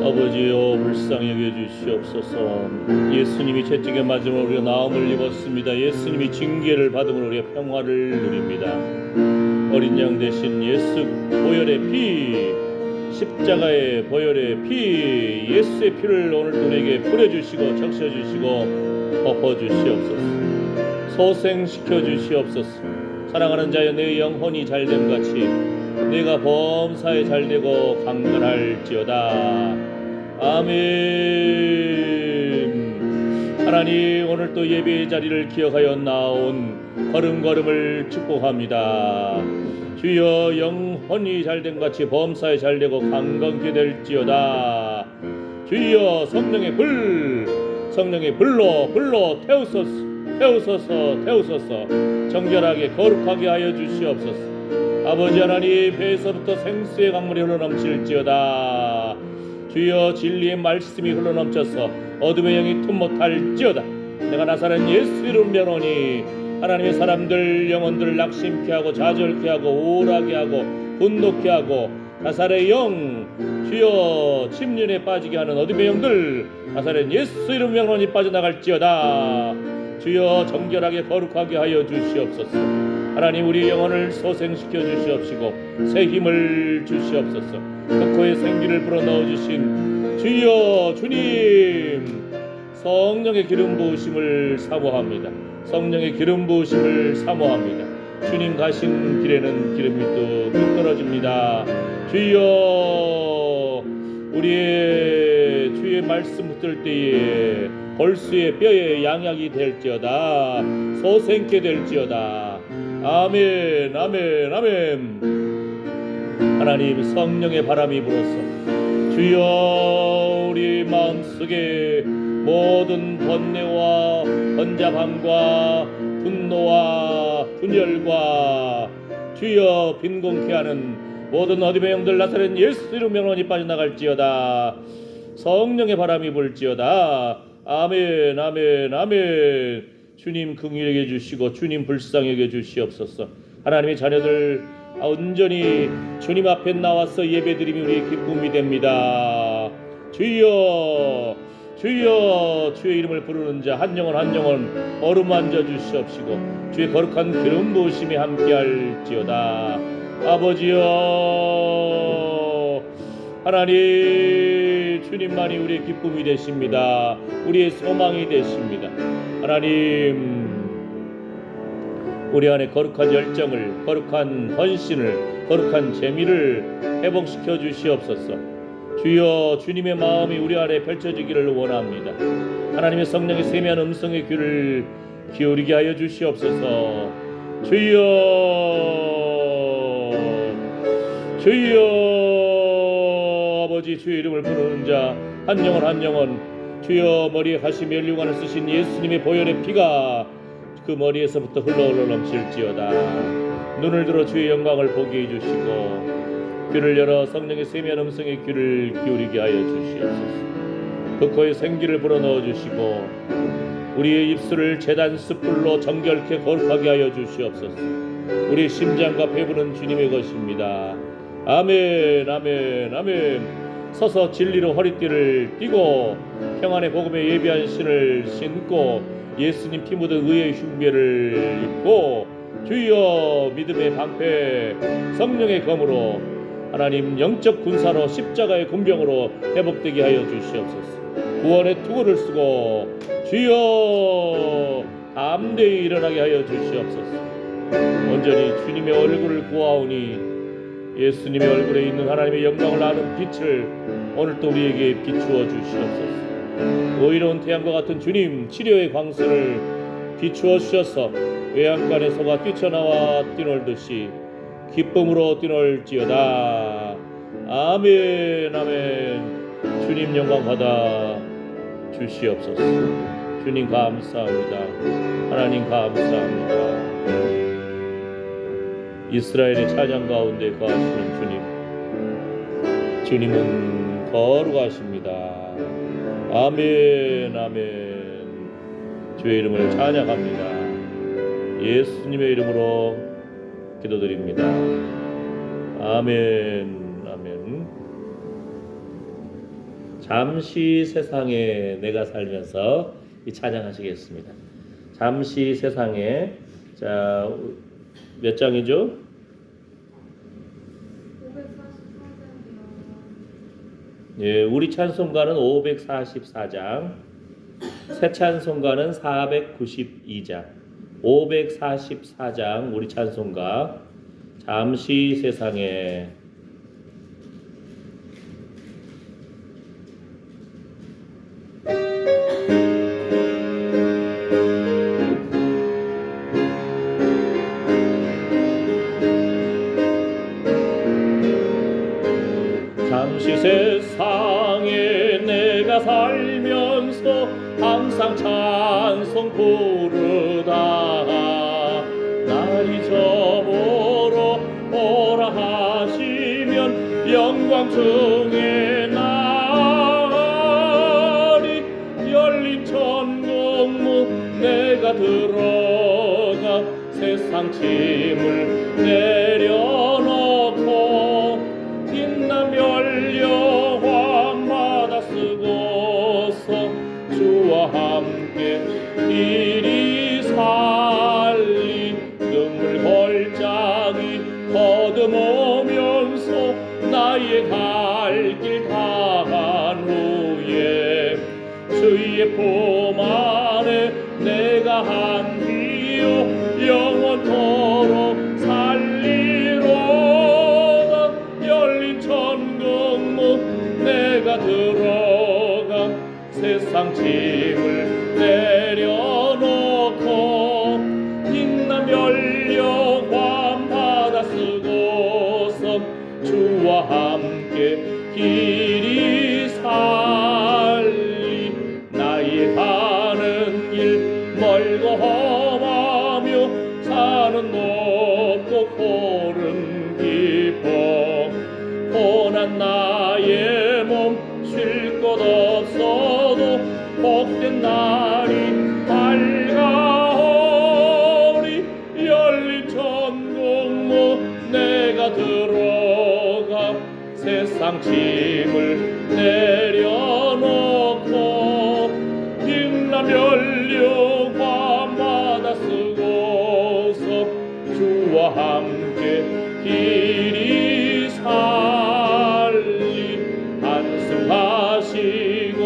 아버지여 불쌍히 여겨주시옵소서. 예수님이 채찍에 맞음으로 우리가 나음을 입었습니다. 예수님이 징계를 받음으로 우리가 평화를 누립니다. 어린 양 대신 예수 보혈의 피, 십자가의 보혈의 피, 예수의 피를 오늘도 우리에게 뿌려주시고 적셔주시고 덮어주시옵소서. 소생시켜주시옵소서. 사랑하는 자여, 내 영혼이 잘됨같이 내가 범사에 잘되고 강건할지어다. 아멘. 하나님, 오늘 또 예배의 자리를 기억하여 나온 걸음걸음을 축복합니다. 주여, 영혼이 잘됨같이 범사에 잘되고 강건케 될지어다. 주여, 성령의 불로 태우소서 정결하게 거룩하게 하여 주시옵소서. 아버지 하나님, 배에서부터 생수의 강물이 흘러넘칠지어다. 주여, 진리의 말씀이 흘러넘쳐서 어둠의 영이 틈 못할지어다. 내가 나사렛 예수 이름 명하노니 하나님의 사람들 영혼들을 낙심케 하고 좌절케 하고 우울하게 하고 분노케 하고 나사렛 영, 주여 침륜에 빠지게 하는 어둠의 영들 나사렛 예수 이름 명하노니 빠져나갈지어다. 주여, 정결하게 거룩하게 하여 주시옵소서. 하나님, 우리 영혼을 소생시켜 주시옵시고 새 힘을 주시옵소서. 흑호의 생기를 불어넣어 주신 주여 주님, 성령의 기름 부으심을 사모합니다. 성령의 기름 부으심을 사모합니다. 주님 가신 길에는 기름이 뚝뚝 떨어집니다. 주여, 우리의 주의 말씀 붙들 때에 골수의 뼈에 양약이 될지어다. 소생케 될지어다. 아멘, 아멘, 아멘. 하나님, 성령의 바람이 불어서 주여, 우리 마음속에 모든 번뇌와 번잡함과 분노와 분열과 주여 빈곤케 하는 모든 어둠의 영들 나사렛 예수 이름 명하노니 빠져나갈지어다. 성령의 바람이 불지어다. 아멘, 아멘, 아멘. 주님 긍휼히 여겨주시고 주님 불쌍히 여겨주시옵소서. 하나님의 자녀들 온전히 주님 앞에 나와서 예배드림이 우리의 기쁨이 됩니다. 주여, 주여, 주의 이름을 부르는 자 한 영혼 한 영혼 어루만져 주시옵시고 주의 거룩한 기름 부으심이 함께할지어다. 아버지여 하나님, 주님만이 우리의 기쁨이 되십니다. 우리의 소망이 되십니다. 하나님, 우리 안에 거룩한 열정을, 거룩한 헌신을, 거룩한 재미를 회복시켜 주시옵소서. 주여, 주님의 마음이 우리 안에 펼쳐지기를 원합니다. 하나님의 성령의 세미한 음성의 귀를 기울이게 하여 주시옵소서. 주여, 아버지, 주의 이름을 부르는 자 한 영혼 한 영혼, 주여, 머리에 가시 멸류관을 쓰신 예수님의 보혈의 피가 그 머리에서부터 흘러 넘칠지어다. 눈을 들어 주의 영광을 보게 해주시고 귀를 열어 성령의 세미한 음성의 귀를 기울이게 하여 주시옵소서. 흑호의 생기를 불어넣어 주시고 우리의 입술을 제단 숯불로 정결케 거룩하게 하여 주시옵소서. 우리의 심장과 배부는 주님의 것입니다. 아멘, 아멘, 아멘. 서서 진리로 허리띠를 띠고 평안의 복음에 예비한 신을 신고 예수님 피 묻은 의의 흉배를 입고 주여, 믿음의 방패 성령의 검으로 하나님 영적 군사로 십자가의 군병으로 회복되게 하여 주시옵소서. 구원의 투구를 쓰고 주여, 담대히 일어나게 하여 주시옵소서. 온전히 주님의 얼굴을 구하오니 예수님의 얼굴에 있는 하나님의 영광을 아는 빛을 오늘도 우리에게 비추어 주시옵소서. 의로운 태양과 같은 주님, 치료의 광선을 비추어 주셔서 외양간의 소가 뛰쳐나와 뛰놀듯이 기쁨으로 뛰놀지어다. 아멘, 아멘. 주님 영광 받아 주시옵소서. 주님 감사합니다. 하나님 감사합니다. 이스라엘의 찬양 가운데 거하시는 주님, 주님은 거룩하십니다. 아멘, 아멘. 주의 이름을 찬양합니다. 예수님의 이름으로 기도드립니다. 아멘, 아멘. 잠시 세상에 내가 살면서 이 찬양하시겠습니다. 잠시 세상에. 자, 몇 장이죠? 544장이요. 예, 우리 찬송가는 544장, 새 찬송가는 492장. 544장 우리 찬송가 잠시 세상에. 잠시 세상에 내가 살면서 항상 찬송 부르다 날이 저물어 오라 하시면 영광 중에 나리 열린 천국문 내가 들어가 세상 짐을 내려놓고 빛나며 열려환마다 쓰고서 주와 함께 이리 살리 눈물 골짜기 거듭오면서 나의 갈 길 다한 후에 주의 품 안에 내가 한디요 영원토록 살리로다 열린 천국문 내가 들어가 세상 짐을 내려놓고 빛나 열려 환바다 쓰고서 주와 함께 길이 살리 나의 가는 길 멀고 험하며 산은 높고 골은 깊어 고난 나의 몸 쉴 곳 없어도 복된 날이 밝아오리 열린 천국문 내가 들어가 세상 짐을 내려놓고 빛나 열려 밤마다 쓰고서 주와 함께 길이 살리 한숨하시고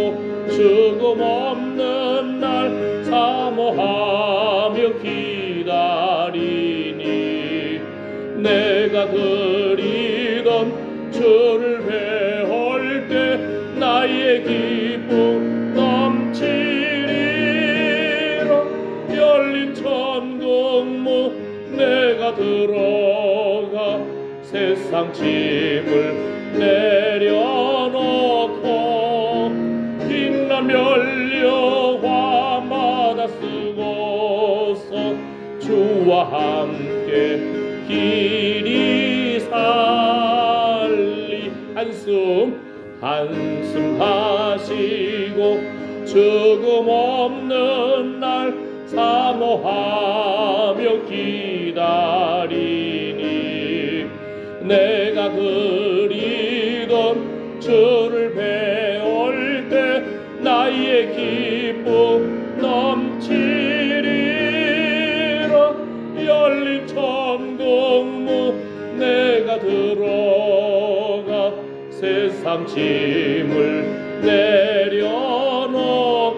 죽음 없는 날 사모하며 기다리니 내가 그리던 주를 배울 때 나의 기쁨 넘치리라 열린 천국문 내가 들어가 세상 짐을 내려놓고 빛나 열려 환마다 쓰고서 주와 함께 길이 살리 한숨 하시고 죽음 없는 날 사모하며 기다리니 내가 그리던 주를 배울 때 나의 기쁨 넘치리라 열린 천국문 내가 들어가 세상 짐을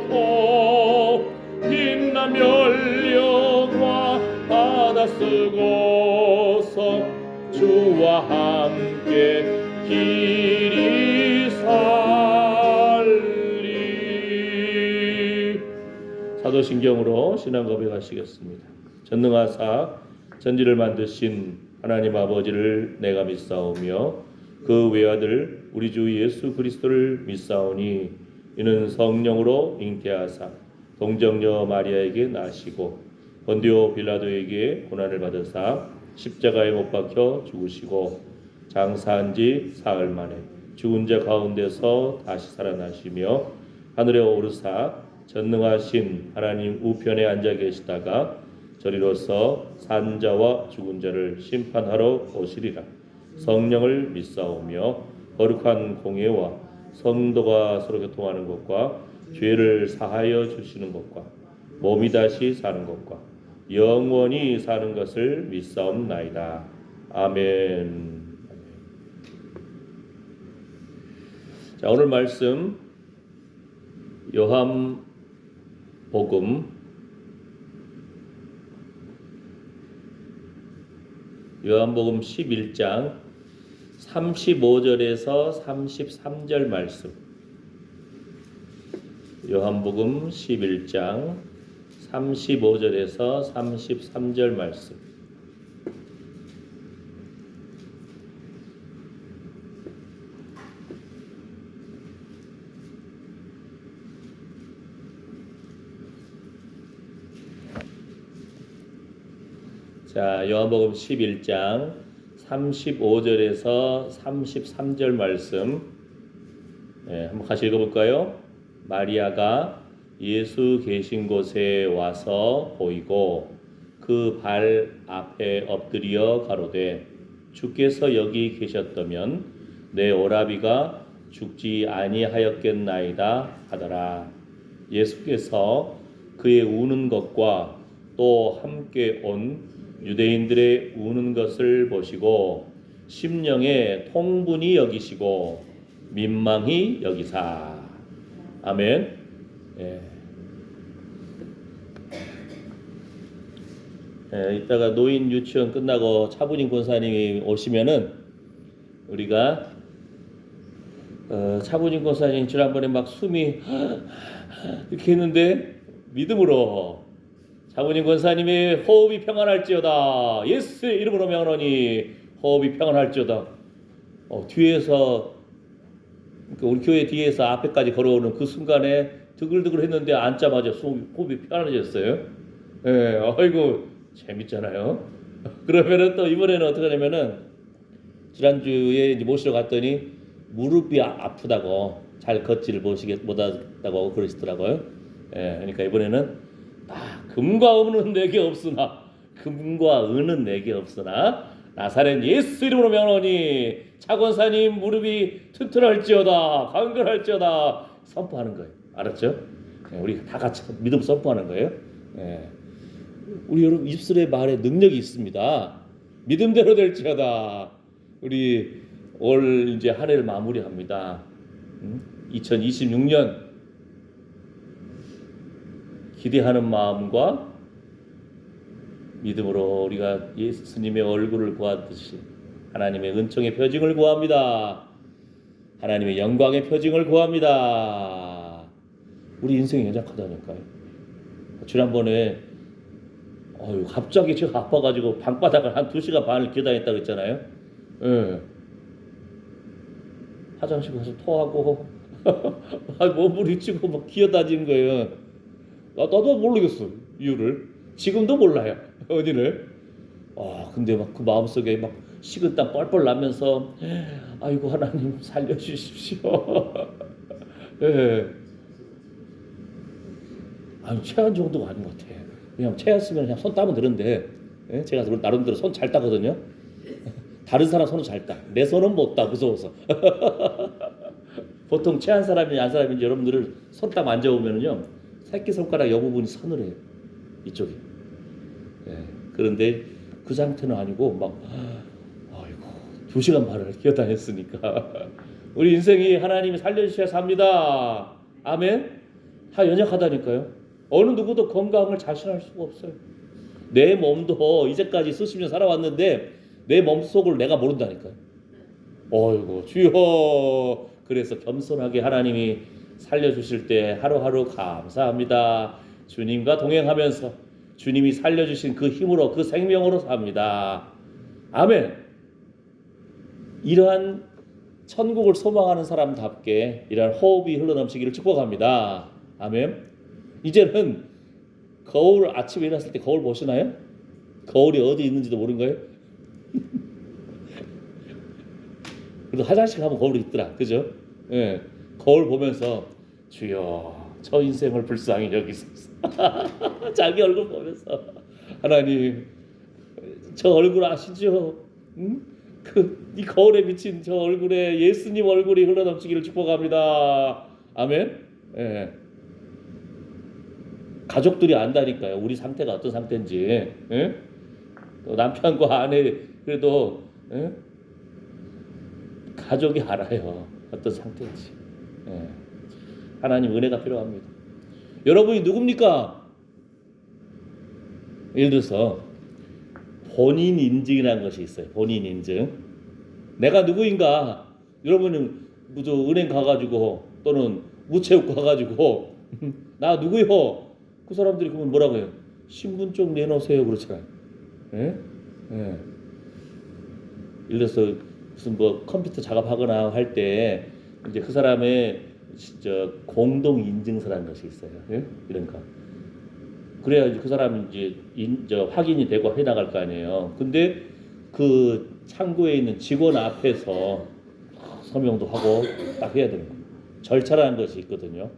내려놓고 빛나 열려와 바다 쓰고서 주와 함께 길이 살리. 사도신경으로 신앙 고백하시겠습니다. 전능하사 천지를 만드신 하나님 아버지를 내가 믿사오며 그 외아들 우리 주 예수 그리스도를 믿사오니 이는 성령으로 잉태하사 동정녀 마리아에게 나시고 본디오 빌라도에게 고난을 받으사 십자가에 못 박혀 죽으시고 장사한 지 사흘 만에 죽은 자 가운데서 다시 살아나시며 하늘에 오르사 전능하신 하나님 우편에 앉아 계시다가 저리로서 산자와 죽은 자를 심판하러 오시리라. 성령을 믿사오며 거룩한 공예와 성도가 서로 교통하는 것과 죄를 사하여 주시는 것과 몸이 다시 사는 것과 영원히 사는 것을 믿사옵나이다. 아멘. 자, 오늘 말씀 요한복음 11장 35절에서 33절 말씀. 요한복음 11장 35절에서 33절 말씀. 자, 요한복음 11장 35절에서 33절 말씀. 한번 같이 읽어볼까요? 마리아가 예수 계신 곳에 와서 보이고 그 발 앞에 엎드려 가로되 주께서 여기 계셨다면 내 오라비가 죽지 아니하였겠나이다 하더라. 예수께서 그의 우는 것과 또 함께 온 유대인들의 우는 것을 보시고 심령에 통분히 여기시고 민망히 여기사. 아멘. 이따가 노인 유치원 끝나고 차분인 권사님이 오시면은 우리가 차분인 권사님 지난번에 막 숨이 이렇게 했는데 믿음으로 차분인 권사님의 호흡이 평안할지어다. 예수의 이름으로 명하노니 호흡이 평안할지어다. 뒤에서 우리 교회 뒤에서 앞에까지 걸어오는 그 순간에 드글드글 했는데 앉자마자 호흡이 편안해졌어요. 아이고 재밌잖아요. 그러면은 또 이번에는 어떻게 하냐면은 지난주에 이제 모시러 갔더니 무릎이 아프다고 잘 걷지를 못하다고 그러시더라고요. 그러니까 이번에는 금과 은은 내게 없으나 금과 은은 내게 없으나 나사렛 예수 이름으로 명하노니 차권사님 무릎이 튼튼할지어다 강건할지어다 선포하는 거예요. 알았죠? 우리 다 같이 믿음 선포하는 거예요. 우리 여러분 입술의 말에 능력이 있습니다. 믿음대로 될지어다. 우리 올 이제 한 해를 마무리합니다. 2026년 기대하는 마음과 믿음으로 우리가 예수님의 얼굴을 구하듯이 하나님의 은총의 표징을 구합니다. 하나님의 영광의 표징을 구합니다. 우리 인생이 연약하다니까요. 지난번에 갑자기 제가 아파가지고 방바닥을 한 2시간 반을 기다렸다고 했잖아요. 화장실 가서 토하고 몸을 잊히고 막 기어다니는 거예요. 나도 모르겠어 이유를. 지금도 몰라요 어디를. 근데 막 그 마음속에 막 식은땀 뻘뻘 나면서 아이고 하나님 살려주십시오. 아니 체한 정도가 아닌 것 같아. 그냥 체했으면 그냥 손 따면 되는데 제가 나름대로 손 잘 따거든요. 다른 사람 손은 잘 따. 내 손은 못 따 무서워서. 보통 체한 사람인지 안 사람인지 여러분들을 손 딱 만져보면요 새끼손가락 여 부분이 서늘해요. 이쪽이. 그런데 그 상태는 아니고 막 아이고 2시간 반을 기어다녔으니까 우리 인생이 하나님이 살려주셔야 삽니다. 아멘. 다 연약하다니까요. 어느 누구도 건강을 자신할 수가 없어요. 내 몸도 이제까지 수십 년 살아왔는데 내 몸속을 내가 모른다니까요. 어이구 주여. 그래서 겸손하게 하나님이 살려주실 때 하루하루 감사합니다. 주님과 동행하면서 주님이 살려주신 그 힘으로 그 생명으로 삽니다. 아멘. 이러한 천국을 소망하는 사람답게 이러한 호흡이 흘러넘치기를 축복합니다. 아멘. 이제는 거울 아침에 일어났을 때 거울 보시나요? 거울이 어디 있는지도 모르는 거예요? 그래도 화장실 가면 거울이 있더라. 그죠? 거울 보면서 주여 저 인생을 불쌍히 여기소서. 자기 얼굴 보면서 하나님 저 얼굴 아시죠? 이 거울에 비친 저 얼굴에 예수님 얼굴이 흘러넘치기를 축복합니다. 아멘. 예. 가족들이 안다니까요. 우리 상태가 어떤 상태인지. 예? 또 남편과 아내 그래도 예? 가족이 알아요. 어떤 상태인지. 예. 하나님 은혜가 필요합니다. 여러분이 누굽니까? 예를 들어서 본인 인증이라는 것이 있어요. 본인 인증. 내가 누구인가? 여러분은 무슨 은행 가가지고 또는 우체국 가가지고 나 누구요? 그 사람들이 그러면 뭐라고 해요? 신분증 내놓으세요 그렇잖아요. 예? 예. 예를 들어서 무슨 뭐 컴퓨터 작업하거나 할 때 이제 그 사람의 진짜 공동 인증서라는 것이 있어요. 예? 이런 거. 그래야 그 사람이 이제 확인이 되고 해 나갈 거 아니에요. 근데 그 창구에 있는 직원 앞에서 서명도 하고 딱 해야 되는 거예요. 절차라는 것이 있거든요.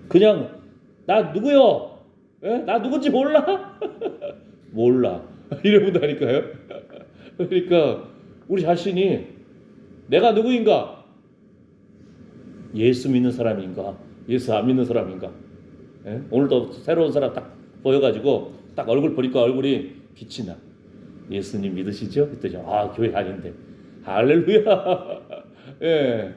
그냥 나 누구요? 예? 나 누군지 몰라? 몰라. 이래본다니까요. 그러니까 우리 자신이 내가 누구인가? 예수 믿는 사람인가? 예수 안 믿는 사람인가? 예? 오늘도 새로운 사람 딱 보여가지고 딱 얼굴 보니까 얼굴이 빛이 나. 예수님 믿으시죠? 그랬더니 교회 아닌데. 할렐루야. 예.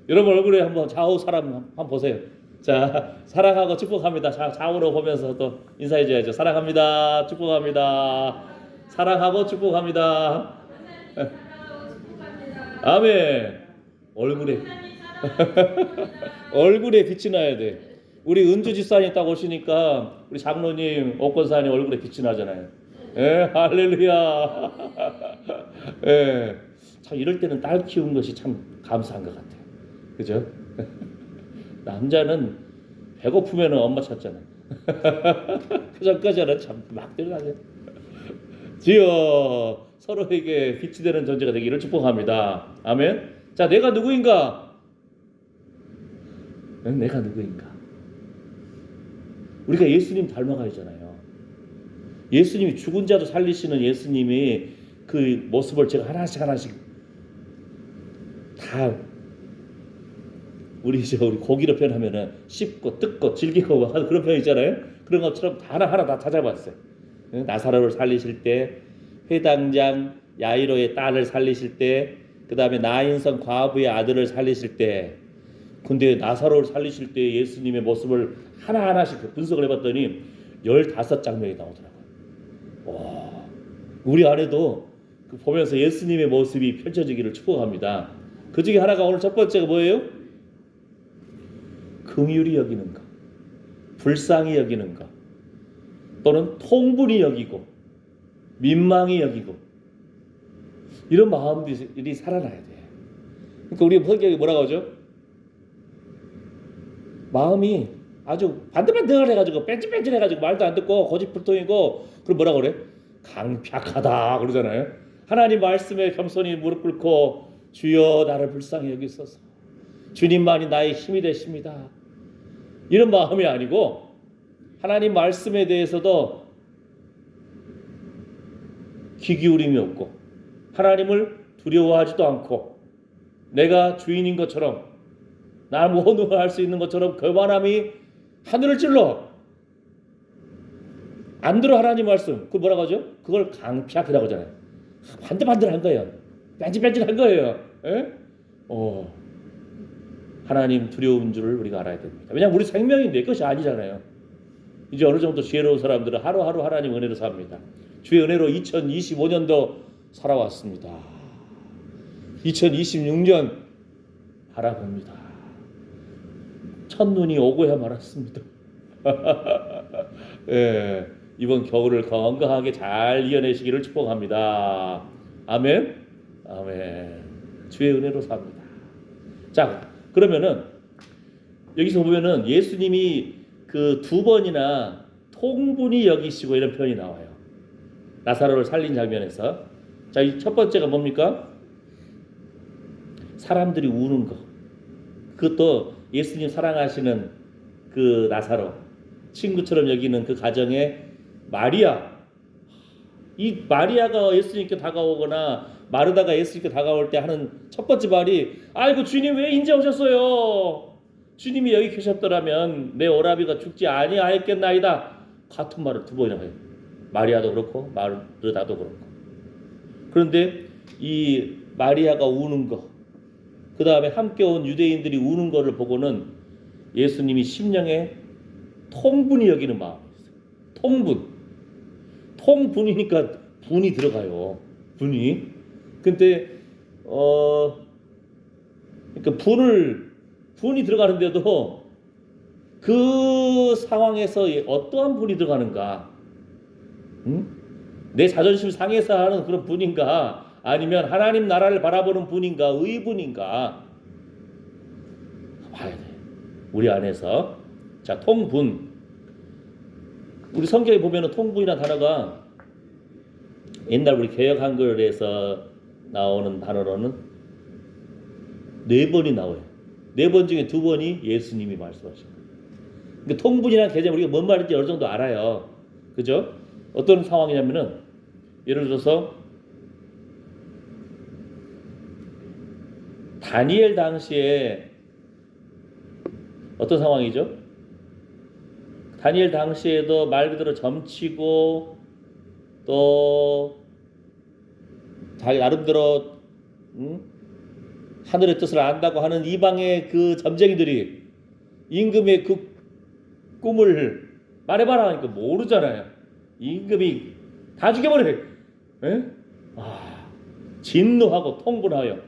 여러분 얼굴에 한번 좌우 사람 한번 보세요. 자, 사랑하고 축복합니다. 좌우로 보면서 또 인사해줘야죠. 사랑합니다. 축복합니다. 사랑하고 축복합니다. 아멘. 얼굴에 얼굴에 빛이 나야 돼. 우리 은주 집사님 딱 오시니까 우리 장로님, 옥권사님 얼굴에 빛이 나잖아요. 예, 할렐루야. 예, 참 이럴 때는 딸 키운 것이 참 감사한 것 같아요. 그죠? 남자는 배고프면 엄마 찾잖아요. 그 전까지는 참 막 들어가죠. 주여 서로에게 빛이 되는 존재가 되기를 축복합니다. 아멘. 자, 내가 누구인가? 내가 누구인가? 우리가 예수님 닮아가야잖아요. 예수님이 죽은 자도 살리시는 예수님이 그 모습을 제가 하나씩 다 우리 고기로 표현하면은 씹고 뜯고 즐기고 하는 그런 표현 있잖아요. 그런 것처럼 하나하나 다 찾아봤어요. 나사로를 살리실 때, 회당장 야이로의 딸을 살리실 때, 그 다음에 나인성 과부의 아들을 살리실 때, 근데 나사로를 살리실 때 예수님의 모습을 하나하나씩 분석을 해봤더니 15장면이 나오더라고요. 와, 우리 안에도 보면서 예수님의 모습이 펼쳐지기를 축복합니다. 그 중에 하나가 오늘 첫 번째가 뭐예요? 긍휼히 여기는 것, 불쌍히 여기는 것, 또는 통분히 여기고 민망히 여기고 이런 마음들이 살아나야 돼. 그러니까 우리 성경이 뭐라고 하죠? 마음이 아주 반들반들해가지고 뺀질뺀질해가지고 말도 안 듣고 고집불통이고 그럼 뭐라고 그래? 강팍하다 그러잖아요. 하나님 말씀에 겸손히 무릎 꿇고 주여 나를 불쌍히 여기소서. 주님만이 나의 힘이 되십니다. 이런 마음이 아니고 하나님 말씀에 대해서도 귀 기울임이 없고 하나님을 두려워하지도 않고 내가 주인인 것처럼 나 모든 걸 할 수 있는 것처럼 거만함이 하늘을 찔러 안 들어. 하나님 말씀 그 뭐라고 하죠? 그걸 강피하기라고 하잖아요. 반들반들한 거예요. 뺀질뺀질한 거예요. 예? 하나님 두려운 줄을 우리가 알아야 됩니다. 왜냐하면 우리 생명이 내 것이 아니잖아요. 이제 어느 정도 지혜로운 사람들은 하루하루 하나님 은혜로 삽니다. 주의 은혜로 2025년도 살아왔습니다. 2026년 바라봅니다. 첫눈이 오고야 말았습니다. 예, 이번 겨울을 건강하게 잘 이겨내시기를 축복합니다. 아멘. 아멘. 주의 은혜로 삽니다. 자, 그러면은 여기서 보면은 예수님이 그 2번이나 통분히 여기시고 이런 표현이 나와요. 나사로를 살린 장면에서. 자, 이 첫 번째가 뭡니까? 사람들이 우는 거. 그것도 예수님 사랑하시는 그 나사로, 친구처럼 여기는 그 가정의 마리아. 이 마리아가 예수님께 다가오거나 마르다가 예수님께 다가올 때 하는 첫 번째 말이 아이고 주님 왜 인제 오셨어요? 주님이 여기 계셨더라면 내 오라비가 죽지 아니하였겠나이다. 같은 말을 두 번이나 해요. 마리아도 그렇고 마르다도 그렇고. 그런데 이 마리아가 우는 거, 그 다음에 함께 온 유대인들이 우는 거를 보고는 예수님이 심령에 통분이 여기는 마음이 있어요. 통분이니까 분이 들어가요. 분이. 근데 그러니까 분이 들어가는데도 그 상황에서 어떠한 분이 들어가는가? 응? 내 자존심 상해서 하는 그런 분인가? 아니면 하나님 나라를 바라보는 분인가? 의분인가? 봐야 돼. 우리 안에서. 자, 통분. 우리 성경에 보면은 통분이라는 단어가 옛날 우리 개역 한글에서 나오는 단어로는 4번이 나와요. 4번 중에 2번이 예수님이 말씀하신 거예요. 그러니까 통분이라는 개념 우리가 뭔 말인지 어느 정도 알아요. 그죠? 어떤 상황이냐면은 예를 들어서 다니엘 당시에 어떤 상황이죠? 다니엘 당시에도 말 그대로 점치고 또 자기 나름대로 하늘의 뜻을 안다고 하는 이방의 그 점쟁이들이 임금의 그 꿈을 말해봐라 하니까 모르잖아요. 임금이 다 죽여버려요. 진노하고 통분하여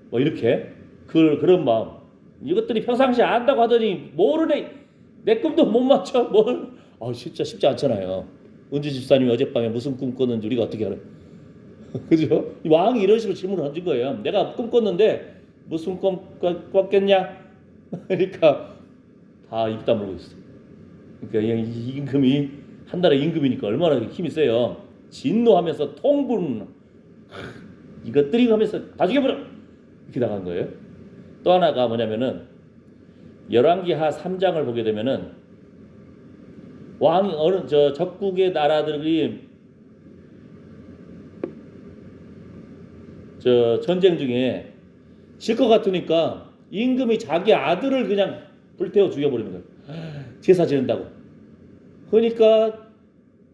뭐 이렇게 그런 마음. 이것들이 평상시에 안다고 하더니 모르네. 내 꿈도 못 맞춰. 뭘? 진짜 쉽지 않잖아요. 은지 집사님이 어젯밤에 무슨 꿈 꿨는지 우리가 어떻게 알아요? 그죠? 왕이 이런 식으로 질문을 던진 거예요. 내가 꿈 꿨는데 무슨 꿈 꿨겠냐? 그러니까 다 입 다물고 있어. 그러니까 이 임금이 한 나라 임금이니까 얼마나 힘이 세요. 진노하면서 통분 이것들이 하면서 다 죽여버려 이렇게 나간 거예요. 또 하나가 뭐냐면은 열왕기하 3장을 보게 되면은 왕이 어느 적국의 나라들이 전쟁 중에 질 것 같으니까 임금이 자기 아들을 그냥 불태워 죽여버리는 거예요. 제사 지낸다고. 그러니까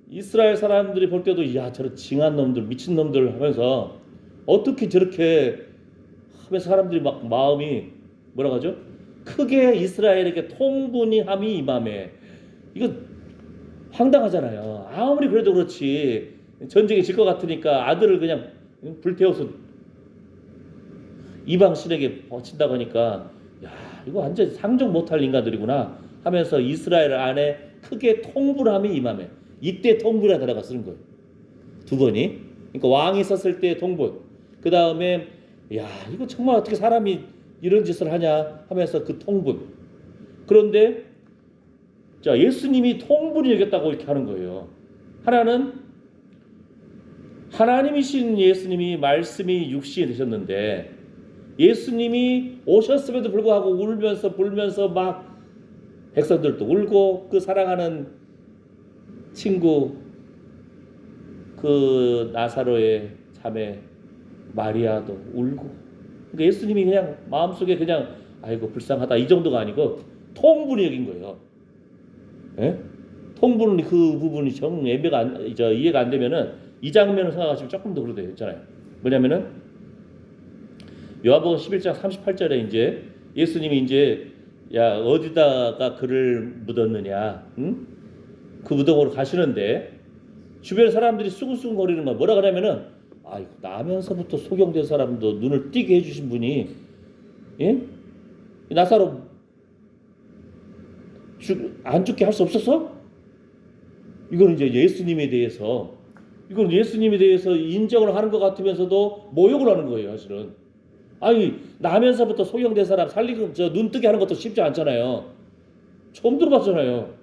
이스라엘 사람들이 볼 때도 야 저런 징한 놈들 미친 놈들 하면서 어떻게 저렇게 하면서 사람들이 막 마음이 뭐라고 하죠? 크게 이스라엘에게 통분이함이 임함에 이거 황당하잖아요. 아무리 그래도 그렇지 전쟁에 질 것 같으니까 아들을 그냥 불태워서 이방 신에게 바친다고 하니까 야 이거 완전 상종 못할 인간들이구나 하면서 이스라엘 안에 크게 통분함이 임함에 이때 통분이라는 단어가 쓰는 거예요. 2번이. 그러니까 왕이 썼을 때 통분. 그 다음에 야 이거 정말 어떻게 사람이 이런 짓을 하냐 하면서 그 통분. 그런데 자 예수님이 통분이 여겼다고 이렇게 하는 거예요. 하나는 하나님이신 예수님이 말씀이 육신이 되셨는데 예수님이 오셨음에도 불구하고 울면서 불면서 막 백성들도 울고 그 사랑하는 친구 그 나사로의 자매 마리아도 울고 그러니까 예수님이 그냥 마음속에 그냥 아이고 불쌍하다 이 정도가 아니고 통분이 여긴 거예요. 예? 통분은 그 부분이 정 이해가 안 되면은 이 장면을 생각하시면 조금 더 그러대요. 있잖아요. 뭐냐면은 요한복음 11장 38절에 이제 예수님이 이제 야 어디다가 그를 묻었느냐? 응? 그 무덤으로 가시는데 주변 사람들이 수근수근거리는 거 뭐라 그러냐면은 아이고 나면서부터 소경된 사람도 눈을 띄게 해주신 분이 예? 나사로 안 죽게 할 수 없었어? 이거는 이제 예수님에 대해서 인정을 하는 것 같으면서도 모욕을 하는 거예요, 사실은. 아니 나면서부터 소경된 사람 살리고 눈 뜨게 하는 것도 쉽지 않잖아요. 처음 들어봤잖아요.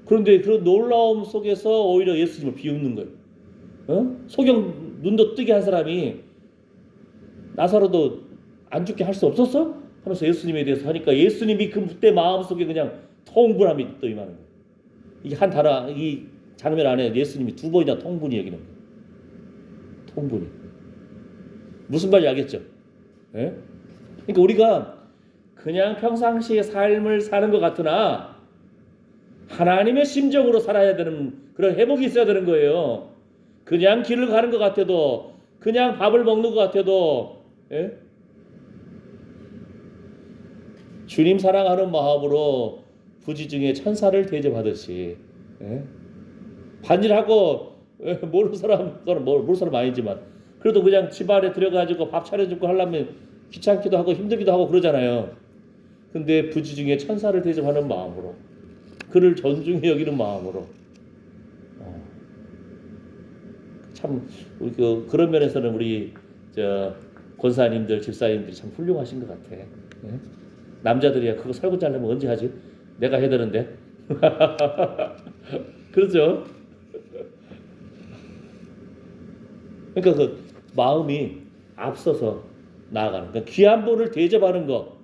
그런데 그런 놀라움 속에서 오히려 예수님을 비웃는 거예요. 소경 눈도 뜨게 한 사람이 나사로도 안 죽게 할 수 없었어? 하면서 예수님에 대해서 하니까 예수님이 그때 마음속에 그냥 통분함이 또 임하는 거예요. 이게 한 단어 이 장면 안에 예수님이 두 번이나 통분히 여기는 거예요. 통분히. 무슨 말인지 알겠죠? 예? 그러니까 우리가 그냥 평상시의 삶을 사는 것 같으나 하나님의 심정으로 살아야 되는 그런 회복이 있어야 되는 거예요. 그냥 길을 가는 것 같아도, 그냥 밥을 먹는 것 같아도, 예? 주님 사랑하는 마음으로 부지중에 천사를 대접하듯이, 예? 반일하고 모르는 사람 아니지만 그래도 그냥 집안에 들어가지고 밥 차려주고 하려면 귀찮기도 하고 힘들기도 하고 그러잖아요. 근데 부지중에 천사를 대접하는 마음으로, 그를 존중히 여기는 마음으로, 참 그런 면에서는 우리 권사님들, 집사님들이 참 훌륭하신 것 같아. 예? 남자들이야 그거 설거지 하려면 언제 하지? 내가 해야 되는데. 그렇죠? 그러니까 그 마음이 앞서서 나아가는, 그러니까 귀한 분을 대접하는 것,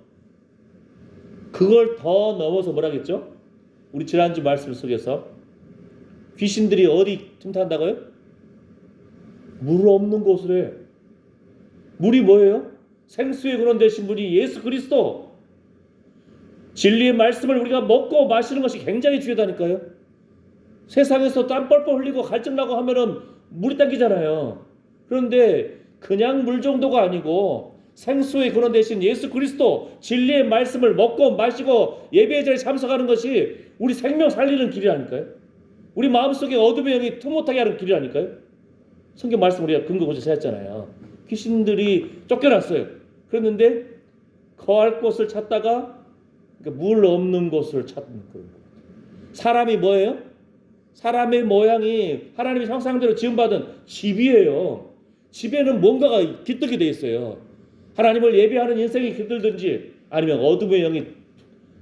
그걸 더 넘어서 뭐라겠죠? 우리 지난주 말씀 속에서 귀신들이 어디 틈탄다고요? 물 없는 곳을 해. 물이 뭐예요? 생수의 근원 되신 분이 예수 그리스도. 진리의 말씀을 우리가 먹고 마시는 것이 굉장히 중요하다니까요. 세상에서 땀 뻘뻘 흘리고 갈증 나고 하면은 물이 당기잖아요. 그런데 그냥 물 정도가 아니고 생수의 근원 되신 예수 그리스도, 진리의 말씀을 먹고 마시고 예배의 자리에 참석하는 것이 우리 생명 살리는 길이라니까요. 우리 마음속에 어둠의 영이 투못하게 하는 길이라니까요. 성경 말씀 우리가 근거고지 찾았잖아요. 귀신들이 쫓겨났어요. 그랬는데 거할 곳을 찾다가 물 없는 곳을 찾는 거예요. 사람이 뭐예요? 사람의 모양이 하나님의 형상대로 지음받은 집이에요. 집에는 뭔가가 깃들게 돼 있어요. 하나님을 예배하는 인생이 깃들든지 아니면 어둠의 영이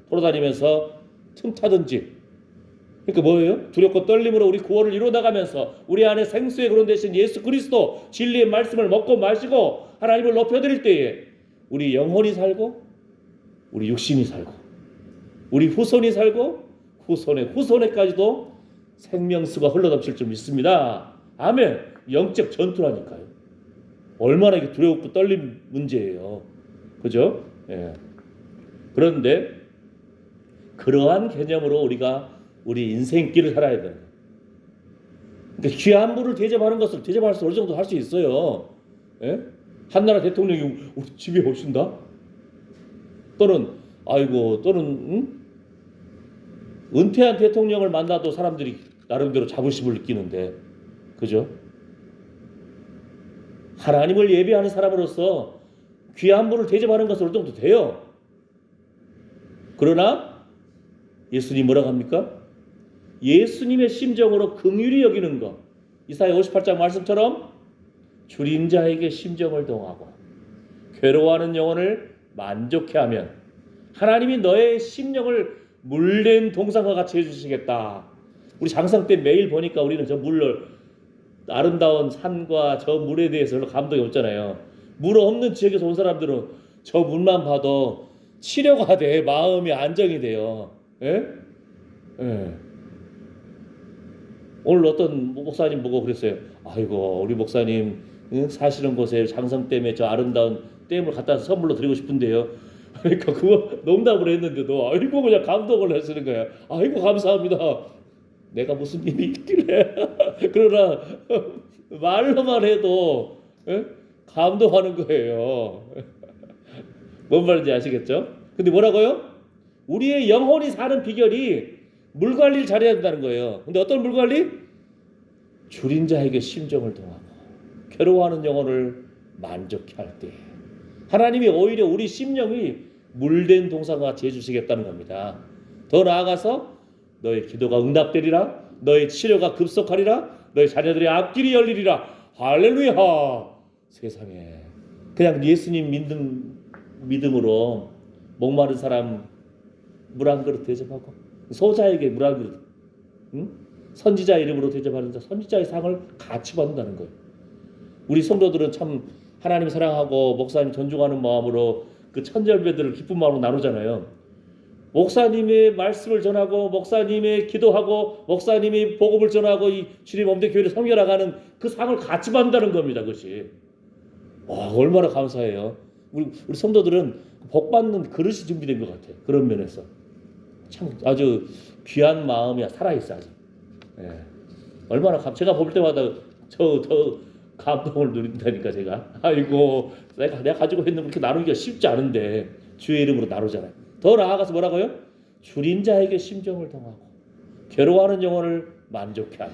돌아다니면서 틈타든지. 그러니까 뭐예요? 두렵고 떨림으로 우리 구원을 이루어나가면서 우리 안에 생수의 근원 되신 예수 그리스도, 진리의 말씀을 먹고 마시고 하나님을 높여드릴 때에 우리 영혼이 살고 우리 육신이 살고 우리 후손이 살고 후손에까지도 생명수가 흘러넘칠 줄 믿습니다. 아멘. 영적 전투라니까요. 얼마나 이게 두렵고 떨림 문제예요. 그죠? 예. 그런데 그러한 개념으로 우리가 우리 인생길을 살아야 돼요. 그러니까 귀한 분을 대접하는 것을 대접할 수 어느 정도 할 수 있어요. 예? 한나라 대통령이 우리 집에 오신다? 또는 은퇴한 대통령을 만나도 사람들이 나름대로 자부심을 느끼는데, 그죠? 하나님을 예배하는 사람으로서 귀한 분을 대접하는 것은 어느 정도 돼요. 그러나 예수님 뭐라고 합니까? 예수님의 심정으로 긍휼히 여기는 것. 이사야 58장 말씀처럼 줄인 자에게 심정을 동하고 괴로워하는 영혼을 만족해 하면 하나님이 너의 심령을 물된 동상과 같이 해주시겠다. 우리 장성 때 매일 보니까 우리는 저 물을, 아름다운 산과 저 물에 대해서 별로 감동이 없잖아요. 물 없는 지역에서 온 사람들은 저 물만 봐도 치료가 돼. 마음이 안정이 돼요. 예? 예. 오늘 어떤 목사님 보고 그랬어요. 아이고 우리 목사님 사시는 곳에 장성 댐에 저 아름다운 댐을 갖다 와서 선물로 드리고 싶은데요. 그러니까 그거 농담을 했는데도 아이고 그냥 감동을 하시는 거야. 아이고 감사합니다. 내가 무슨 일이 있길래. 그러나 말로만 해도 감동하는 거예요. 뭔 말인지 아시겠죠? 근데 뭐라고요? 우리의 영혼이 사는 비결이 물 관리를 잘해야 된다는 거예요. 근데 어떤 물 관리? 줄인 자에게 심정을 동하고 괴로워하는 영혼을 만족해 할 때 하나님이 오히려 우리 심령이 물된 동상과 같이 해주시겠다는 겁니다. 더 나아가서 너의 기도가 응답되리라, 너의 치료가 급속하리라, 너의 자녀들의 앞길이 열리리라. 할렐루야. 세상에 그냥 예수님 믿음으로 목마른 사람 물 한 그릇 대접하고 소자에게 물 한 그릇, 선지자 이름으로 대접하는 자, 선지자의 상을 같이 받는다는 거예요. 우리 성도들은 참 하나님 사랑하고 목사님 존중하는 마음으로 그 천절배들을 기쁜 마음으로 나누잖아요. 목사님의 말씀을 전하고 목사님의 기도하고 목사님이 복음을 전하고 이 주님 엄대 교회를 섬겨나가는 그 상을 같이 받는다는 겁니다. 그것이. 와, 얼마나 감사해요. 우리 성도들은 복 받는 그릇이 준비된 것 같아요. 그런 면에서 참 아주 귀한 마음이 살아있어 아직. 예. 얼마나 제가 볼 때마다 더 감동을 누린다니까 제가. 아이고 내가 가지고 있는 그렇게 나누기가 쉽지 않은데 주의 이름으로 나누잖아요. 더 나아가서 뭐라고요? 줄인 자에게 심정을 당하고 괴로워하는 영혼을 만족해 하며.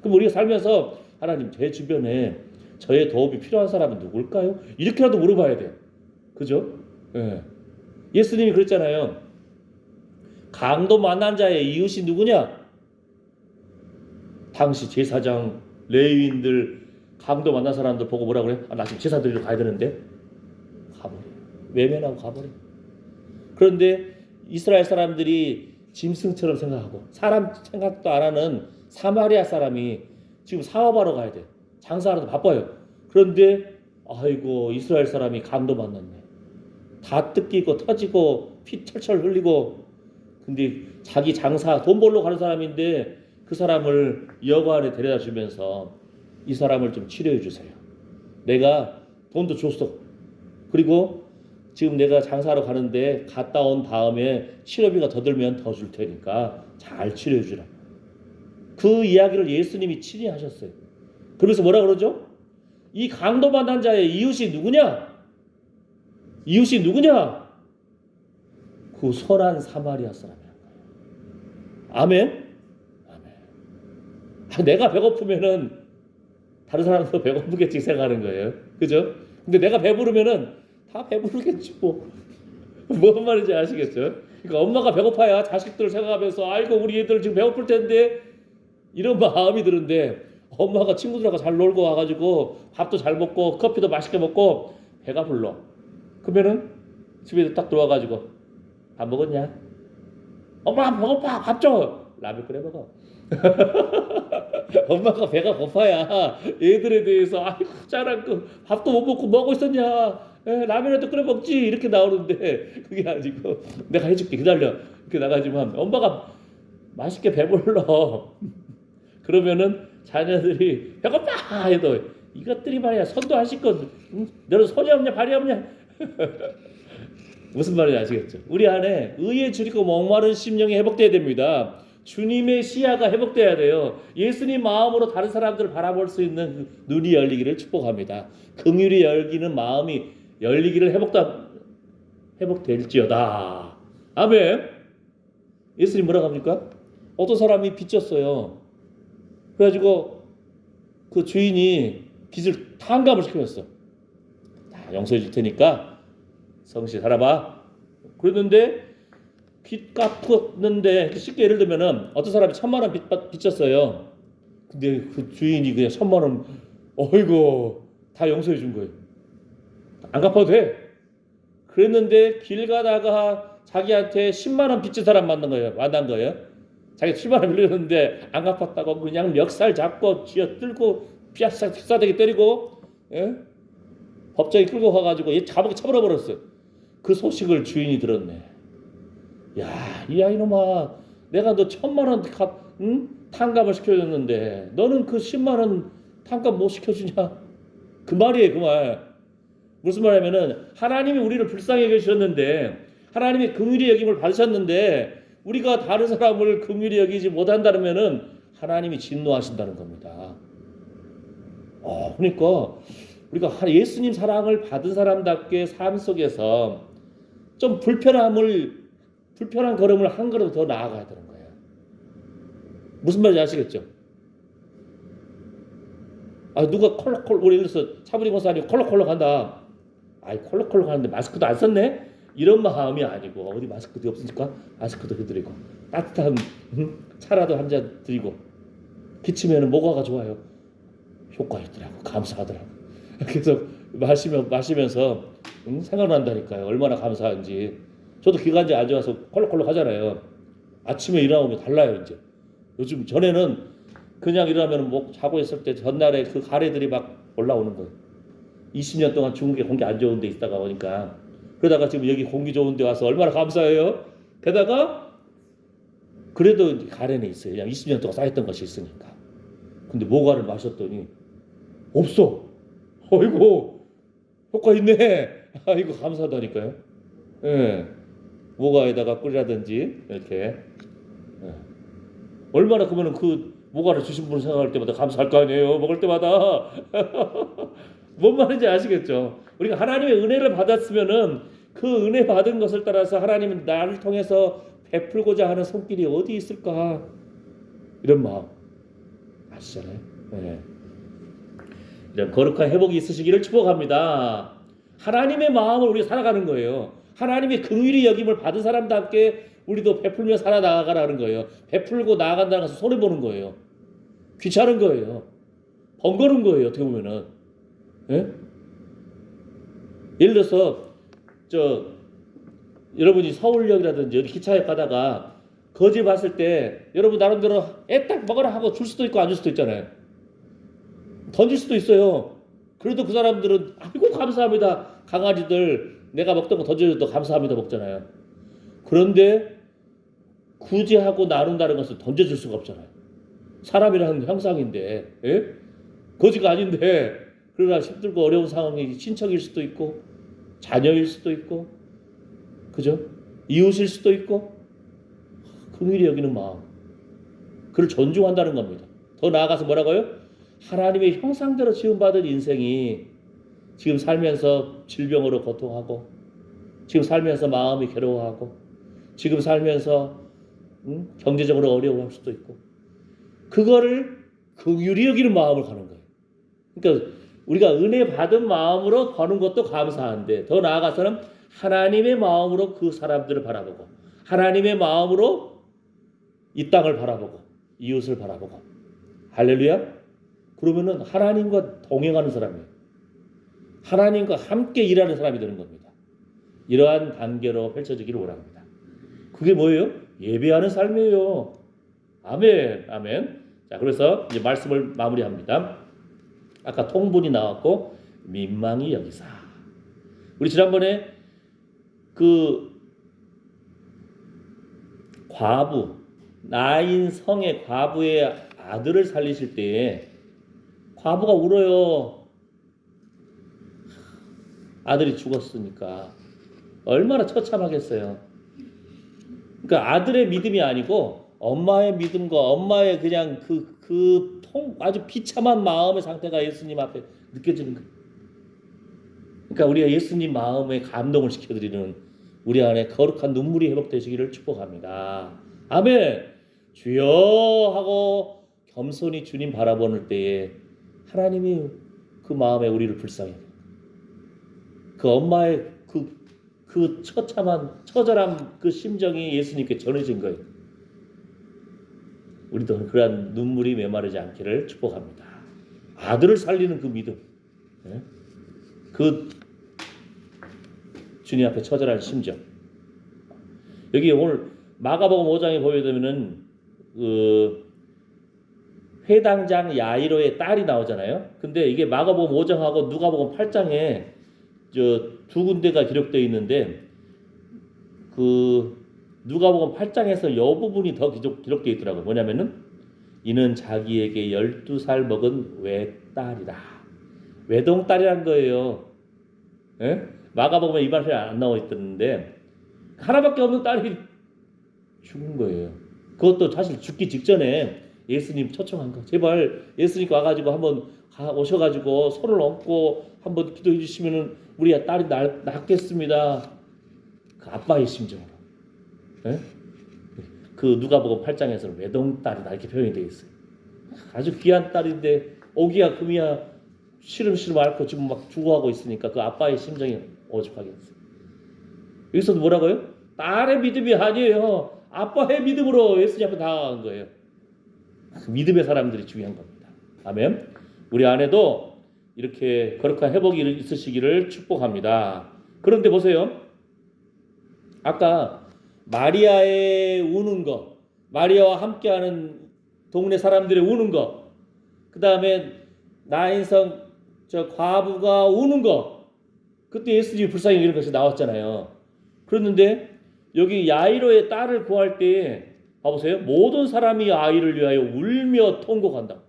그럼 우리가 살면서 하나님 제 주변에 저의 도움이 필요한 사람은 누굴까요? 이렇게라도 물어봐야 돼요. 그죠? 예. 예수님이 그랬잖아요. 강도 만난 자의 이웃이 누구냐? 당시 제사장, 레위인들, 강도 만난 사람들 보고 뭐라 그래? 나 지금 제사 드리러 가야 되는데 가버려. 외면하고 가버려. 그런데 이스라엘 사람들이 짐승처럼 생각하고 사람 생각도 안 하는 사마리아 사람이 지금 사업하러 가야 돼. 장사하러도 바빠요. 그런데 아이고 이스라엘 사람이 강도 만났네. 다 뜯기고 터지고 피 철철 흘리고. 근데 자기 장사 돈 벌러 가는 사람인데 그 사람을 여관 안에 데려다 주면서 이 사람을 좀 치료해 주세요. 내가 돈도 줬어. 그리고 지금 내가 장사하러 가는데 갔다 온 다음에 치료비가 더 들면 더 줄 테니까 잘 치료해 주라. 그 이야기를 예수님이 친히 하셨어요. 그러면서 뭐라 그러죠? 이 강도 만난 자의 이웃이 누구냐? 이웃이 누구냐? 그 선한 사마리아 사람이란 거예요. 아멘? 아멘. 내가 배고프면은 다른 사람도 배고프겠지 생각하는 거예요. 그죠? 근데 내가 배부르면은 다 배부르겠지 뭐. 뭔 말인지 아시겠죠? 그러니까 엄마가 배고파야 자식들 생각하면서 아이고 우리 애들 지금 배고플 텐데 이런 마음이 드는데 엄마가 친구들하고 잘 놀고 와가지고 밥도 잘 먹고 커피도 맛있게 먹고 배가 불러. 그러면은 집에 딱 들어와가지고 밥 먹었냐? 엄마 배고파 밥 줘. 라면 끓여 먹어. 엄마가 배가 고파야 애들에 대해서 아이고 자랑고 밥도 못 먹고 뭐하고 있었냐? 라면이라도 끓여 먹지 이렇게 나오는데 그게 아니고 내가 해줄게 기다려 이렇게 나가지만 엄마가 맛있게 배불러. 그러면은 자녀들이 배고파 해도 이것들이 말이야 손도 안 씻고 너는 손이 없냐 발이 없냐. 무슨 말인지 아시겠죠? 우리 안에 의에 줄이고 목마른 심령이 회복돼야 됩니다. 주님의 시야가 회복돼야 돼요. 예수님 마음으로 다른 사람들을 바라볼 수 있는 그 눈이 열리기를 축복합니다. 긍휼이 열리는 마음이 열리기를 회복될지어다. 아멘. 예수님 뭐라고 합니까? 어떤 사람이 빚졌어요. 그래가지고 그 주인이 빚을 탕감을 시켜줬어. 다 용서해 줄 테니까 성실히 살아봐. 그랬는데 빚 갚았는데 쉽게 예를 들면은 어떤 사람이 1,000만 원 빚졌어요. 근데 그 주인이 그냥 1,000만 원 어이구 다 용서해 준 거예요. 안 갚아도 돼. 그랬는데 길 가다가 자기한테 10만 원 빚진 사람 만난 거예요. 자기 7만 원 빌렸는데 안 갚았다고 그냥 멱살 잡고 쥐어뜯고 삐싸대기 때리고 법정에 끌고 가가지고 얘 잡아버려 버렸어요. 그 소식을 주인이 들었네. 야, 이 아이놈아, 내가 너 1,000만 원 탕감을 시켜줬는데 너는 그 10만 원 탕감 못 시켜주냐? 그 말이에요, 그 말. 무슨 말이냐면은 하나님이 우리를 불쌍히 여기셨는데 하나님이 긍휼히 여김을 받으셨는데 우리가 다른 사람을 긍휼히 여기지 못한다면은 하나님이 진노하신다는 겁니다. 그러니까 우리가 예수님 사랑을 받은 사람답게 삶 속에서 좀 불편한 걸음을 한 걸음 더 나아가야 되는 거예요. 무슨 말인지 아시겠죠? 누가 콜록콜록 우리 그래서 차부리 목사님 콜록콜록 한다. 콜록콜록 하는데 마스크도 안 썼네? 이런 마음이 아니고 어디 마스크도 없으니까 마스크도 해드리고 따뜻한 차라도 한 잔 드리고 기침에는 뭐가 좋아요? 효과 있더라고. 감사하더라고. 그래서 마시면서 생각난다니까요. 얼마나 감사한지. 저도 기관지 안 좋아서 콜록콜록 하잖아요. 아침에 일어나면 달라요 이제. 요즘 전에는 그냥 일어나면 뭐 자고 있을 때 전날에 그 가래들이 막 올라오는 거예요. 20년 동안 중국에 공기 안 좋은 데 있다가 오니까 그러다가 지금 여기 공기 좋은 데 와서 얼마나 감사해요. 게다가 그래도 가래는 있어요. 그냥 20년 동안 쌓였던 것이 있으니까. 근데 모과를 마셨더니 없어. 어이구, 효과 있네. 이거 감사하다니까요. 예. 모과에다가 꿀이라든지 이렇게. 예. 얼마나 그러면은 그 모과를 주신 분 생각할 때마다 감사할 거 아니에요. 먹을 때마다. 뭔 말인지 아시겠죠? 우리가 하나님의 은혜를 받았으면은 그 은혜 받은 것을 따라서 하나님은 나를 통해서 베풀고자 하는 손길이 어디 있을까? 이런 마음 아시잖아요. 네. 이런 거룩한 회복이 있으시기를 축복합니다. 하나님의 마음을 우리가 살아가는 거예요. 하나님의 긍휼히 여김을 받은 사람답게 우리도 베풀며 살아나가라는 거예요. 베풀고 나아간다는 것을 손해보는 거예요. 귀찮은 거예요. 번거로운 거예요. 어떻게 보면은. 예? 예를 들어서 여러분이 서울역이라든지 어디 기차역 가다가 거지 봤을 때 여러분 나름대로 애딱 먹으라 하고 줄 수도 있고 안 줄 수도 있잖아요. 던질 수도 있어요. 그래도 그 사람들은 아이고 감사합니다. 강아지들 내가 먹던 거 던져줘도 감사합니다 먹잖아요. 그런데 굳이 하고 나눈다는 것을 던져줄 수가 없잖아요. 사람이라는 형상인데, 예? 거지가 아닌데 그러나 힘들고 어려운 상황이 친척일 수도 있고 자녀일 수도 있고 그죠? 이웃일 수도 있고 긍휼히 여기는 마음, 그를 존중한다는 겁니다. 더 나아가서 뭐라고요? 하나님의 형상대로 지음받은 인생이 지금 살면서 질병으로 고통하고 지금 살면서 마음이 괴로워하고 지금 살면서 경제적으로 어려워할 수도 있고 그거를 긍휼히 여기는 마음을 가는 거예요. 그러니까 우리가 은혜 받은 마음으로 거는 것도 감사한데 더 나아가서는 하나님의 마음으로 그 사람들을 바라보고 하나님의 마음으로 이 땅을 바라보고 이웃을 바라보고 할렐루야. 그러면은 하나님과 동행하는 사람이에요. 하나님과 함께 일하는 사람이 되는 겁니다. 이러한 단계로 펼쳐지기를 원합니다. 그게 뭐예요? 예배하는 삶이에요. 아멘, 아멘. 자, 그래서 이제 말씀을 마무리합니다. 아까 통분이 나왔고 민망히 여기사. 우리 지난번에 그 과부 나인 성의 과부의 아들을 살리실 때에 과부가 울어요. 아들이 죽었으니까 얼마나 처참하겠어요. 그러니까 아들의 믿음이 아니고 엄마의 믿음과 엄마의 그냥 아주 비참한 마음의 상태가 예수님 앞에 느껴지는 거예요. 그러니까 우리가 예수님 마음에 감동을 시켜드리는 우리 안에 거룩한 눈물이 회복되시기를 축복합니다. 아멘. 주여 하고 겸손히 주님 바라보는 때에 하나님이 그 마음에 우리를 불쌍해. 그 엄마의 그 처참한 처절한 그 심정이 예수님께 전해진 거예요. 우리도 그러한 눈물이 메마르지 않기를 축복합니다. 아들을 살리는 그 믿음, 그 주님 앞에 처절한 심정. 여기 오늘 마가복음 5장에 보게 되면은 그 회당장 야이로의 딸이 나오잖아요. 근데 이게 마가복음 5장하고 누가복음 8장에 두 군데가 기록되어 있는데 그 누가복음 8장에서 이 부분이 더 기록되어 있더라고요. 뭐냐면은 이는 자기에게 12살 먹은 외딸이라. 외동딸이란 거예요. 예? 마가복음에 이 말이 안 나와 있던데 하나밖에 없는 딸이 죽은 거예요. 그것도 사실 죽기 직전에 예수님 초청한 거. 제발 예수님 와가지고 한번 오셔가지고 손을 얹고 한번 기도해 주시면은 우리 딸이 낫겠습니다. 그 아빠의 심정으로. 예? 그 누가복음 8장에서는 외동딸이다 이렇게 표현이 되어 있어요. 아주 귀한 딸인데 오기야 금이야 시름시름 앓고 지금 막 죽어가고 있으니까 그 아빠의 심정이 오죽하겠어요. 여기서도 뭐라고요? 딸의 믿음이 아니에요. 아빠의 믿음으로 예수님 앞에 다가간 거예요. 그 믿음의 사람들이 중요한 겁니다. 아멘. 우리 안에도 이렇게 거룩한 회복이 있으시기를 축복합니다. 그런데 보세요. 아까 마리아의 우는 것, 마리아와 함께하는 동네 사람들의 우는 것, 그 다음에 나인성 과부가 우는 것, 그때 예수님이 불쌍히 여기는 것이 나왔잖아요. 그랬는데 여기 야이로의 딸을 구할 때 봐보세요. 모든 사람이 아이를 위하여 울며 통곡한다.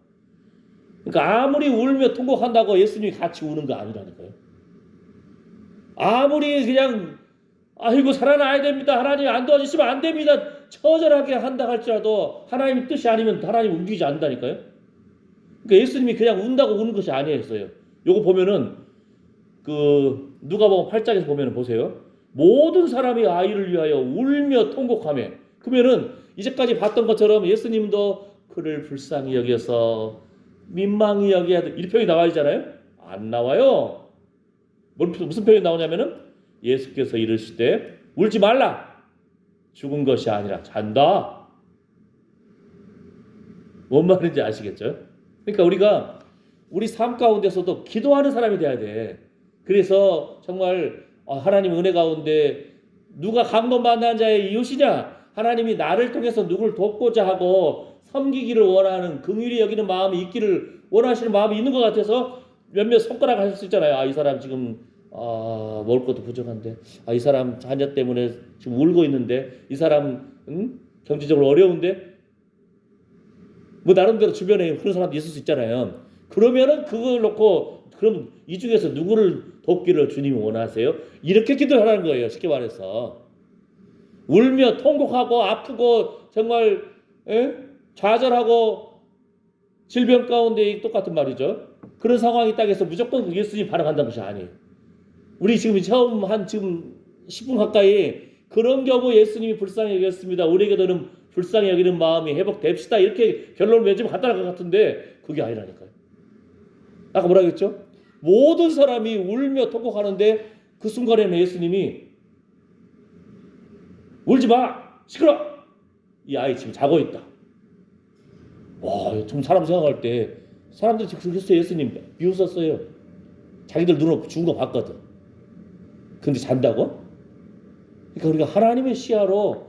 그러니까 아무리 울며 통곡한다고 예수님이 같이 우는 거 아니라니까요. 아무리 그냥 아이고 살아나야 됩니다. 하나님 안 도와주시면 안 됩니다. 처절하게 한다 할지라도 하나님 뜻이 아니면 하나님 움직이지 않는다니까요. 그러니까 예수님이 그냥 운다고 우는 것이 아니었어요. 요거 보면은 그 누가복음 8장에서 보면은 보세요. 모든 사람이 아이를 위하여 울며 통곡하며, 그러면은 이제까지 봤던 것처럼 예수님도 그를 불쌍히 여겨서 민망히 여겨야 돼, 이 표현이 나와 있잖아요. 안 나와요. 무슨 표현이 나오냐면은 예수께서 이르시되 울지 말라, 죽은 것이 아니라 잔다. 뭔 말인지 아시겠죠? 그러니까 우리가 우리 삶 가운데서도 기도하는 사람이 돼야 돼. 그래서 정말 하나님 은혜 가운데 누가 강론받는 자의 이웃이냐? 하나님이 나를 통해서 누구를 돕고자 하고 섬기기를 원하는, 긍휼히 여기는 마음이 있기를 원하시는 마음이 있는 것 같아서 몇몇 손가락 하실 수 있잖아요. 이 사람 지금 먹을 것도 부족한데, 이 사람 자녀 때문에 지금 울고 있는데, 이 사람 경제적으로 어려운데, 뭐 나름대로 주변에 그런 사람도 있을 수 있잖아요. 그러면은 그걸 놓고 그럼 이 중에서 누구를 돕기를 주님이 원하세요? 이렇게 기도하라는 거예요. 쉽게 말해서 울며 통곡하고 아프고 정말 좌절하고 질병 가운데 똑같은 말이죠. 그런 상황이 딱 해서 무조건 예수님 반응한다는 것이 아니에요. 우리 지금 처음 한 지금 10분 가까이 그런 경우 예수님이 불쌍히 여겼습니다. 우리에게도는 불쌍히 여기는 마음이 회복됩시다. 이렇게 결론을 맺으면 간단할 것 같은데 그게 아니라니까요. 아까 뭐라 했죠? 모든 사람이 울며 통곡하는데 그 순간에는 예수님이 울지 마! 시끄러! 이 아이 지금 자고 있다. 와, 좀 사람 생각할 때 사람들이 지금 그랬어요. 예수님 비웃었어요. 자기들 눈으로 죽은 거 봤거든. 근데 잔다고? 그러니까 우리가 하나님의 시야로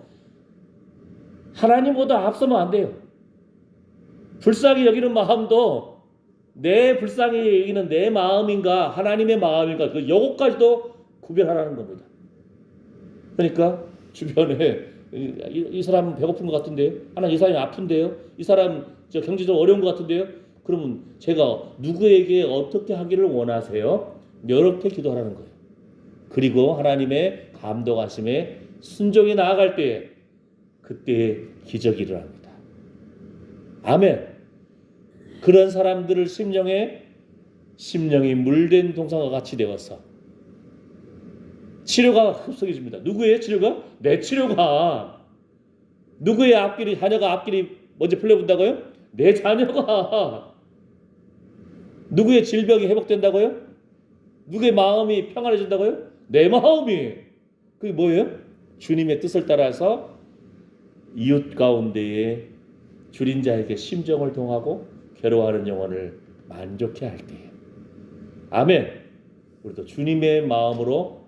하나님보다 앞서면 안 돼요. 불쌍히 여기는 마음도 내 불쌍히 여기는 내 마음인가 하나님의 마음인가, 그 요거까지도 구별하라는 겁니다. 그러니까 주변에 이 사람 배고픈 것 같은데요, 하나님 이 사람이 아픈데요, 이 사람 경제적으로 어려운 것 같은데요, 그러면 제가 누구에게 어떻게 하기를 원하세요? 이렇게 기도하라는 거예요. 그리고 하나님의 감동하심에 순종해 나아갈 때에 그때 기적이 일어납니다. 아멘. 그런 사람들을 심령이 물된 동상과 같이 되어서 치료가 흡수해집니다. 누구의 치료가? 내 치료가. 누구의 앞길이, 자녀가 앞길이 먼저 풀려본다고요? 내 자녀가. 누구의 질병이 회복된다고요? 누구의 마음이 평안해진다고요? 내 마음이. 그게 뭐예요? 주님의 뜻을 따라서 이웃 가운데에 줄인 자에게 심정을 동하고 괴로워하는 영혼을 만족해 할 때에. 아멘. 우리도 주님의 마음으로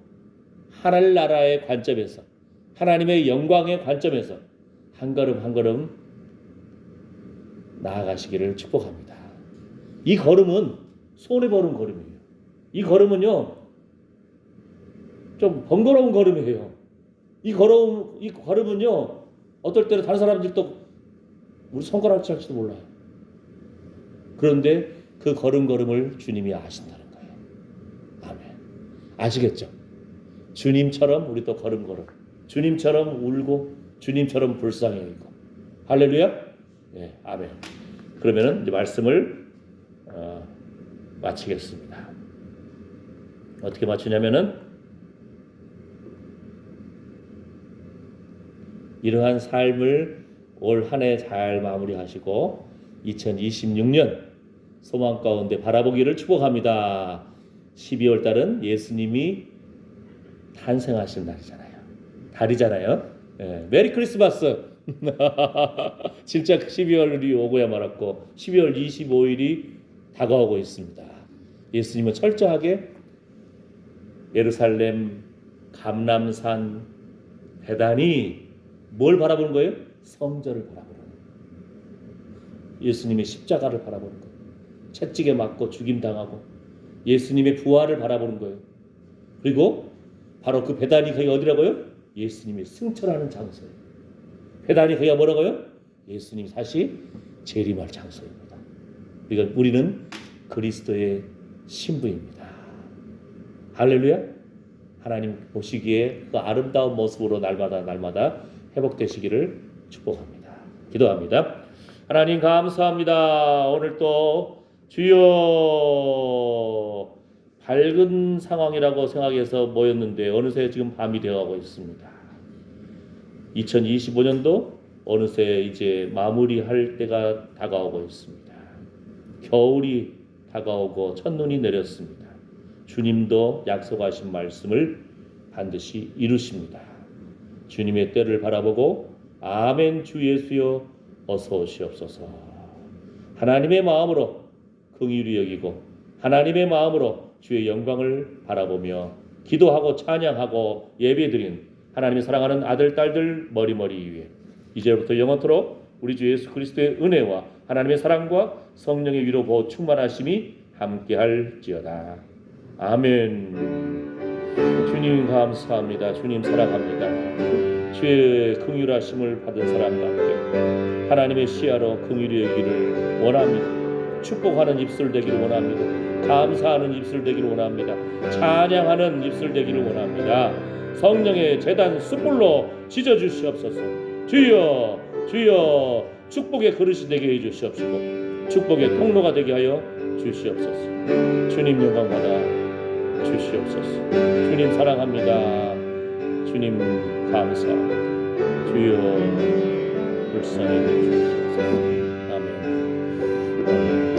하늘 나라의 관점에서, 하나님의 영광의 관점에서 한 걸음 한 걸음 나아가시기를 축복합니다. 이 걸음은 손해보는 걸음이에요. 이 걸음은요 좀 번거로운 걸음이에요. 이 걸음은요 어떨 때는 다른 사람들도 우리 손가락질 할지도 몰라요. 그런데 그 걸음을 주님이 아신다는 거예요. 아멘. 아시겠죠? 주님처럼 우리도 걸음 주님처럼 울고 주님처럼 불쌍히 여기고. 할렐루야. 네, 아멘. 그러면은 이제 말씀을 마치겠습니다. 어떻게 마치냐면은 이러한 삶을 올 한 해 잘 마무리하시고 2026년 소망 가운데 바라보기를 축복합니다. 12월 달은 예수님이 탄생하신 달이잖아요. 예, 메리 크리스마스. 진짜 12월이 오고야 말았고 12월 25일이 다가오고 있습니다. 예수님은 철저하게 예루살렘, 감람산, 배단이 뭘 바라보는 거예요? 성전을 바라보는 거예요. 예수님의 십자가를 바라보는 거예요. 채찍에 맞고 죽임당하고 예수님의 부활을 바라보는 거예요. 그리고 바로 그 배단이 거기 어디라고요? 예수님이 승천하는 장소예요. 회단이 그야 뭐라고요? 예수님 다시 재림할 장소입니다. 그러니까 우리는 그리스도의 신부입니다. 할렐루야. 하나님 보시기에 그 아름다운 모습으로 날마다 회복되시기를 축복합니다. 기도합니다. 하나님 감사합니다. 오늘 또 주여 밝은 상황이라고 생각해서 모였는데 어느새 지금 밤이 되어가고 있습니다. 2025년도 어느새 이제 마무리할 때가 다가오고 있습니다. 겨울이 다가오고 첫눈이 내렸습니다. 주님도 약속하신 말씀을 반드시 이루십니다. 주님의 때를 바라보고 아멘 주 예수여 어서 오시옵소서. 하나님의 마음으로 긍휼히 여기고 하나님의 마음으로 주의 영광을 바라보며 기도하고 찬양하고 예배드린 하나님의 사랑하는 아들 딸들 머리머리 위에 이제부터 영원토록 우리 주 예수 그리스도의 은혜와 하나님의 사랑과 성령의 위로 보호 충만하심이 함께할지어다. 아멘. 주님 감사합니다. 주님 사랑합니다. 주의 긍휼하심을 받은 사람답게 하나님의 시야로 긍휼히 여기를 원합니다. 축복하는 입술 되기를 원합니다. 감사하는 입술 되기를 원합니다. 찬양하는 입술 되기를 원합니다. 성령의 제단 숯불로 지져주시옵소서. 주여 주여 축복의 그릇이 되게 해주시옵시고 축복의 통로가 되게 하여 주시옵소서. 주님 영광 받아 주시옵소서. 주님 사랑합니다. 주님 감사합니다. 주여 불쌍히 여겨주시옵소서. 아멘.